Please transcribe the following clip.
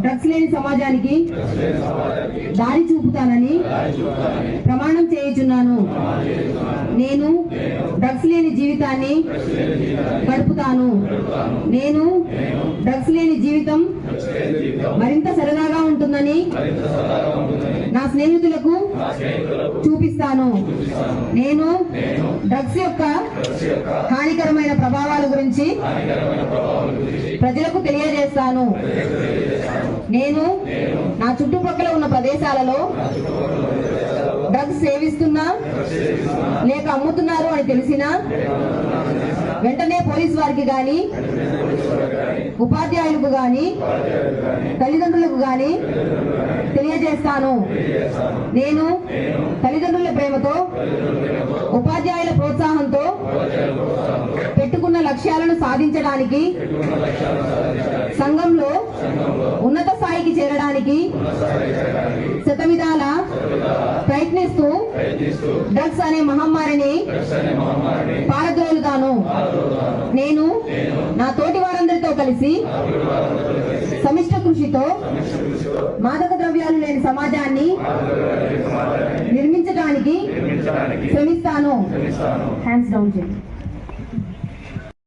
Drugs లేని సమాజానికి దారి చూపుతానని ప్రమాణం చేయుచున్నాను. నేను డ్రగ్స్ లేని జీవితాన్ని గడుపుతాను. నేను డ్రగ్స్ లేని జీవితం మరింత సరదాగా ఉంటుందని నా స్నేహితులకు చూపిస్తాను. నేను డ్రగ్స్ యొక్క హానికరమైన ప్రభావాల గురించి ప్రజలకు తెలియజేస్తాను. నేను నా చుట్టుపక్కల ఉన్న ప్రదేశాలలో డ్రగ్స్ సేవిస్తున్నా లేక అమ్ముతున్నారు అని తెలిసినా వెంటనే పోలీసు వారికి గాని, ఉపాధ్యాయులకు గాని, తల్లిదండ్రులకు గాని తెలియజేస్తాను. నేను తల్లిదండ్రుల ప్రేమతో, ఉపాధ్యాయుల ప్రోత్సాహంతో పెట్టుకున్న లక్ష్యాలను సాధించడానికి, సంఘంలో ఉన్నత స్థాయికి చేరడానికి శతవిధాల ప్రయత్నిస్తూ డ్రగ్స్ అనే మహమ్మారిని పారద్రోలుతాను. నేను నా తోటి వారందరితో కలిసి సమిష్ట కృషితో మాదక ద్రవ్యాలు లేని సమాజాన్ని నిర్మించడానికి శ్రమిస్తాను. హ్యాండ్స్ డౌన్ చేయండి.